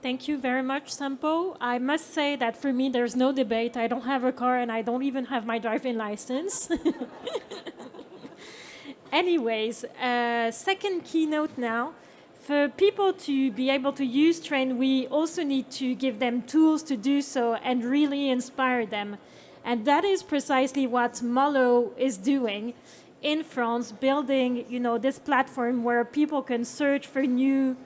Thank you very much, Sampo. I must say that for me, there's no debate. I don't have a car and I don't even have my driving license. Anyways, second keynote now. For people to be able to use train, we also need to give them tools to do so and really inspire them. And that is precisely what Mollow is doing in France, building, this platform where people can search for new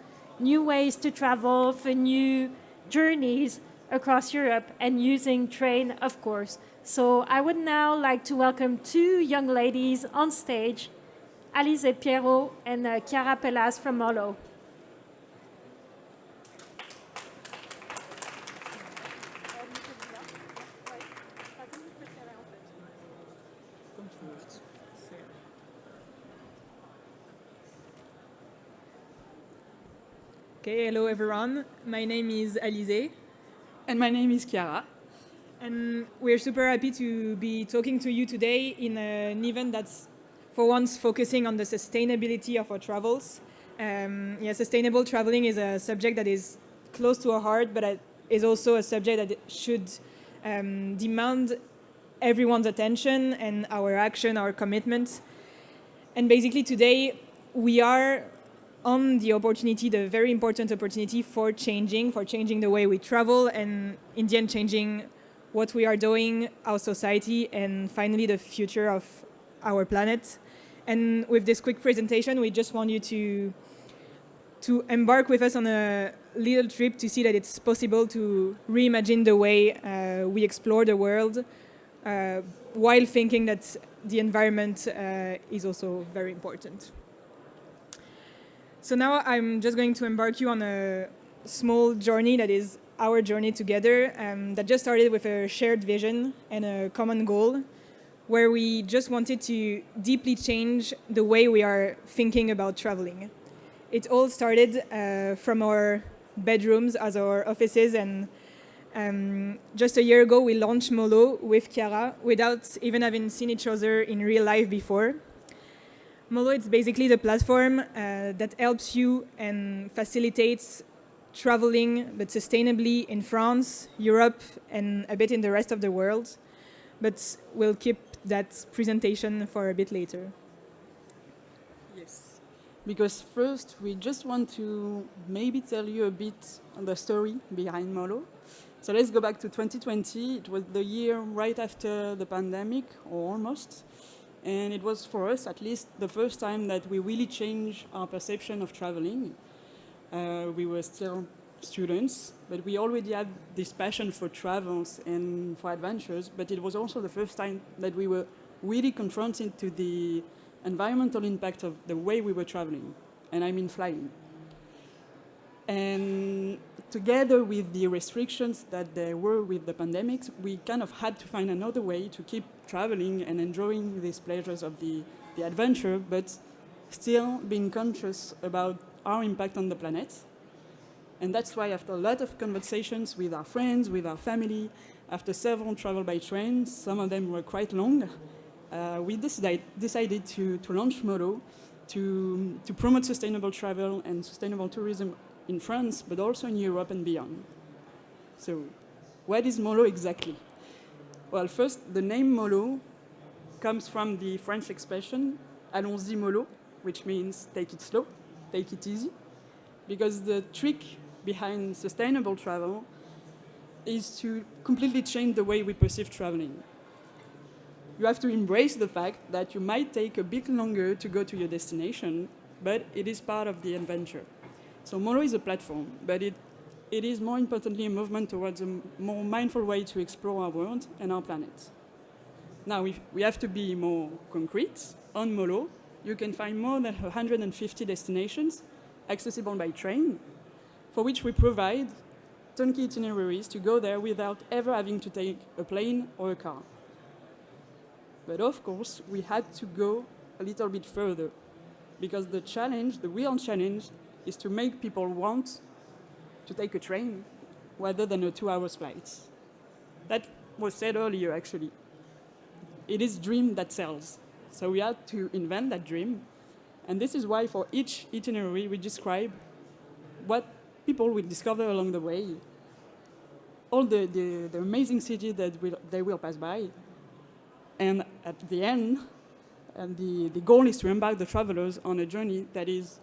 ways to travel, for new journeys across Europe, and using train, of course. So I would now like to welcome two young ladies on stage, Alice Pierrot and Chiara Pelas from Mollow. Okay, hello everyone. My name is Alize. And my name is Chiara. And we're super happy to be talking to you today in an event that's, for once, focusing on the sustainability of our travels. Sustainable traveling is a subject that is close to our heart, but is also a subject that should demand everyone's attention and our action, our commitment. And basically today we are on the opportunity, the very important opportunity for changing the way we travel and in the end changing what we are doing, our society, and finally the future of our planet. And with this quick presentation, we just want you to embark with us on a little trip to see that it's possible to reimagine the way we explore the world while thinking that the environment is also very important. So now I'm just going to embark you on a small journey that is our journey together, that just started with a shared vision and a common goal, where we just wanted to deeply change the way we are thinking about traveling. It all started from our bedrooms as our offices, and just a year ago we launched Mollow with Chiara without even having seen each other in real life before. Mollow is basically the platform that helps you and facilitates traveling, but sustainably in France, Europe, and a bit in the rest of the world. But we'll keep that presentation for a bit later. Yes. Because first, we just want to maybe tell you a bit on the story behind Mollow. So let's go back to 2020. It was the year right after the pandemic, or almost. And it was, for us at least, the first time that we really changed our perception of traveling. We were still students, but we already had this passion for travels and for adventures, but it was also the first time that we were really confronted to the environmental impact of the way we were traveling, and I mean flying. And together with the restrictions that there were with the pandemics, we kind of had to find another way to keep traveling and enjoying these pleasures of the adventure, but still being conscious about our impact on the planet. And that's why after a lot of conversations with our friends, with our family, after several travel by train, some of them were quite long, we decided to launch Mollow to promote sustainable travel and sustainable tourism in France, but also in Europe and beyond. So, what is Mollow exactly? Well, first, the name Mollow comes from the French expression "allons-y mollo," which means take it slow, take it easy, because the trick behind sustainable travel is to completely change the way we perceive traveling. You have to embrace the fact that you might take a bit longer to go to your destination, but it is part of the adventure. So Mollow is a platform, but it is more importantly a movement towards a more mindful way to explore our world and our planet. Now, we have to be more concrete. On Mollow, you can find more than 150 destinations accessible by train, for which we provide turnkey itineraries to go there without ever having to take a plane or a car. But of course, we had to go a little bit further, because the real challenge, is to make people want to take a train rather than a 2-hour flight. That was said earlier, actually. It is dream that sells. So we had to invent that dream. And this is why for each itinerary we describe what people will discover along the way all the amazing cities that they will pass by. And at the end, and the goal is to embark the travelers on a journey that is,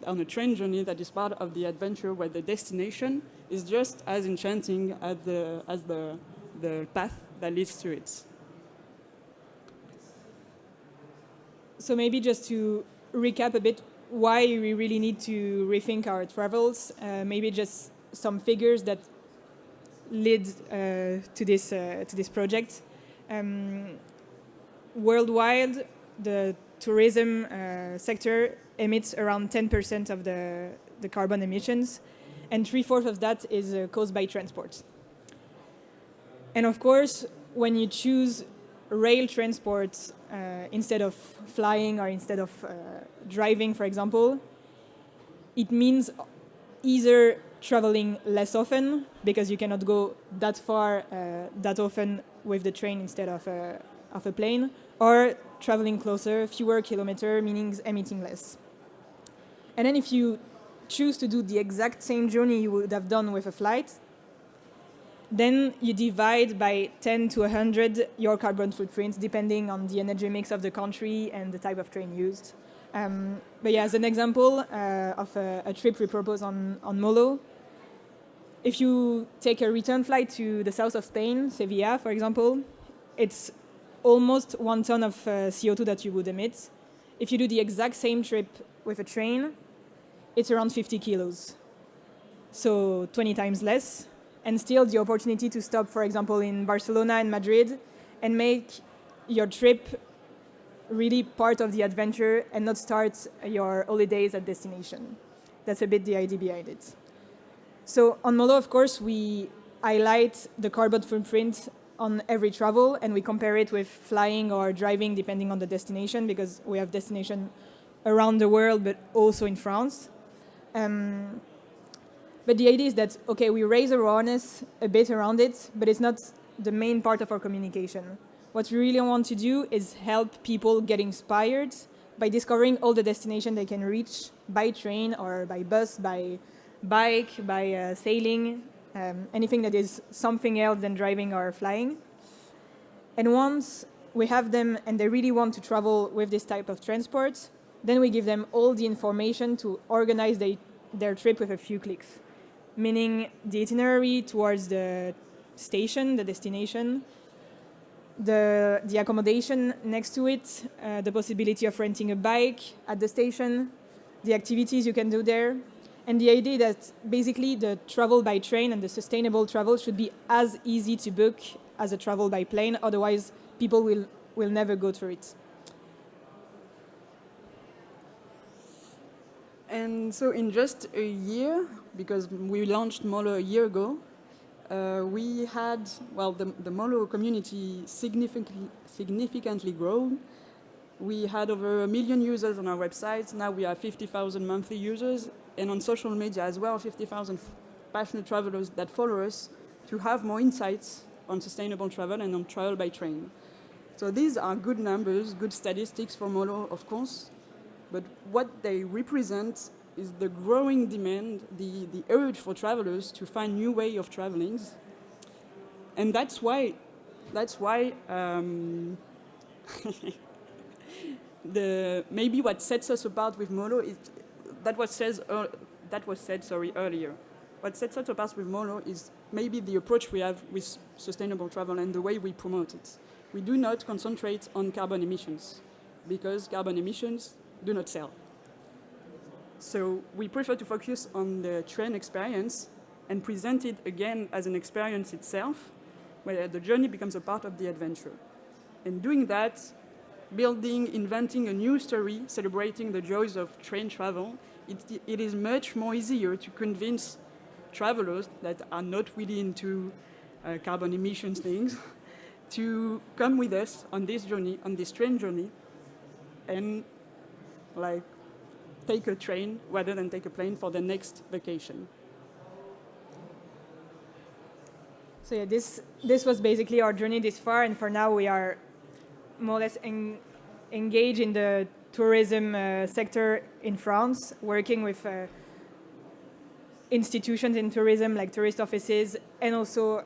on a train journey that is part of the adventure, where the destination is just as enchanting as the path that leads to it. So maybe just to recap a bit why we really need to rethink our travels, maybe just some figures that led to this project. Worldwide, the tourism sector emits around 10% of the carbon emissions, and 3/4 of that is caused by transport. And of course, when you choose rail transport instead of flying or instead of driving, for example, it means either traveling less often, because you cannot go that far that often with the train instead of a plane, or traveling closer, fewer kilometers, meaning emitting less. And then if you choose to do the exact same journey you would have done with a flight, then you divide by 10 to 100 your carbon footprint, depending on the energy mix of the country and the type of train used. But yeah, as an example of a trip we propose on Mollow, if you take a return flight to the south of Spain, Sevilla, for example, it's almost 1 ton of CO2 that you would emit. If you do the exact same trip with a train, it's around 50 kilos. So 20 times less. And still the opportunity to stop, for example, in Barcelona and Madrid and make your trip really part of the adventure and not start your holidays at destination. That's a bit the idea behind it. So on Mollow, of course, we highlight the carbon footprint on every travel, and we compare it with flying or driving, depending on the destination, because we have destination around the world, but also in France. But the idea is that, okay, we raise awareness a bit around it, but it's not the main part of our communication. What we really want to do is help people get inspired by discovering all the destinations they can reach by train or by bus, by bike, by sailing, anything that is something else than driving or flying. And once we have them and they really want to travel with this type of transport, then we give them all the information to organize their trip with a few clicks, meaning the itinerary towards the station, the destination, the accommodation next to it, the possibility of renting a bike at the station, the activities you can do there. And the idea that basically the travel by train and the sustainable travel should be as easy to book as a travel by plane, otherwise people will never go through it. And so in just a year, because we launched Mollow a year ago, we had, the Mollow community significantly grown. We had over 1 million users on our website. Now we have 50,000 monthly users, and on social media as well, 50,000 passionate travelers that follow us to have more insights on sustainable travel and on travel by train. So these are good numbers, good statistics for Mollow, of course, but what they represent is the growing demand, the urge for travelers to find new way of traveling. And that's why maybe what sets us apart with Mollow is that was said earlier. What sets us apart with Mollow is maybe the approach we have with sustainable travel and the way we promote it. We do not concentrate on carbon emissions because carbon emissions do not sell. So we prefer to focus on the train experience and present it again as an experience itself, where the journey becomes a part of the adventure. And doing that, inventing a new story, celebrating the joys of train travel, it is much more easier to convince travelers that are not really into carbon emissions things to come with us on this journey, on this train journey, and take a train rather than take a plane for the next vacation. So yeah, this was basically our journey this far, and for now we are more or less engaged in the tourism sector in France, working with institutions in tourism like tourist offices and also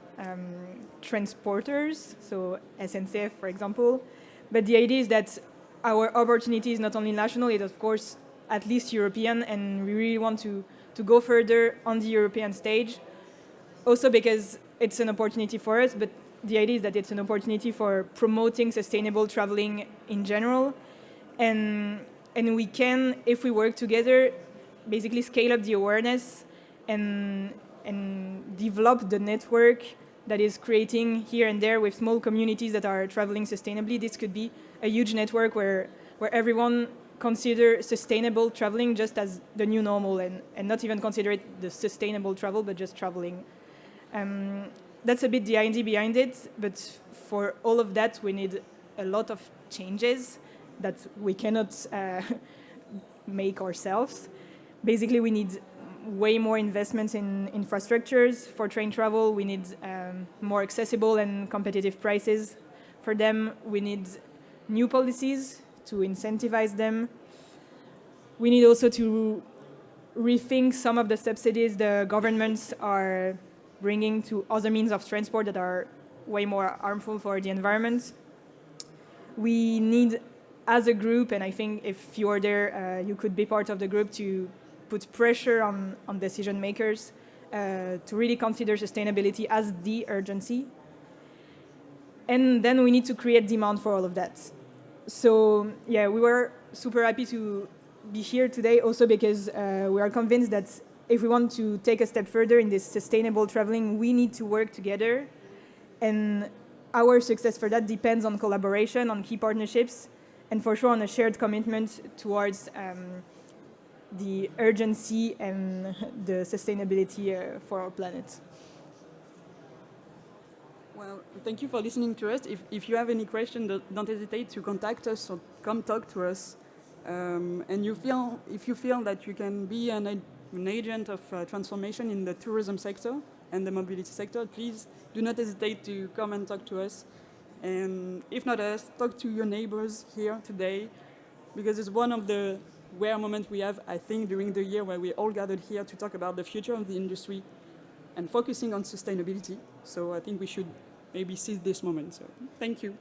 transporters, so SNCF for example. But the idea is that our opportunity is not only national, it's of course at least European, and we really want to go further on the European stage. Also because it's an opportunity for us, but the idea is that it's an opportunity for promoting sustainable traveling in general. And we can, if we work together, basically scale up the awareness and develop the network that is creating here and there with small communities that are traveling sustainably. This could be a huge network where everyone consider sustainable traveling just as the new normal and not even consider it the sustainable travel, but just traveling. That's a bit the idea behind it, but for all of that, we need a lot of changes that we cannot make ourselves. Basically, we need way more investments in infrastructures for train travel. We need more accessible and competitive prices for them. We need new policies to incentivize them. We need also to rethink some of the subsidies the governments are bringing to other means of transport that are way more harmful for the environment. We need, as a group, and I think if you are there, you could be part of the group, to put pressure on decision makers to really consider sustainability as the urgency. And then we need to create demand for all of that. So yeah, we were super happy to be here today also because we are convinced that if we want to take a step further in this sustainable traveling, we need to work together. And our success for that depends on collaboration, on key partnerships, and for sure on a shared commitment towards the urgency and the sustainability for our planet. Well, thank you for listening to us. If you have any questions, don't hesitate to contact us or come talk to us. And if you feel that you can be an agent of transformation in the tourism sector and the mobility sector, please do not hesitate to come and talk to us. And if not us, talk to your neighbors here today, because it's one of the rare moments we have, I think, during the year where we all gathered here to talk about the future of the industry and focusing on sustainability. So I think we should maybe seize this moment. So thank you.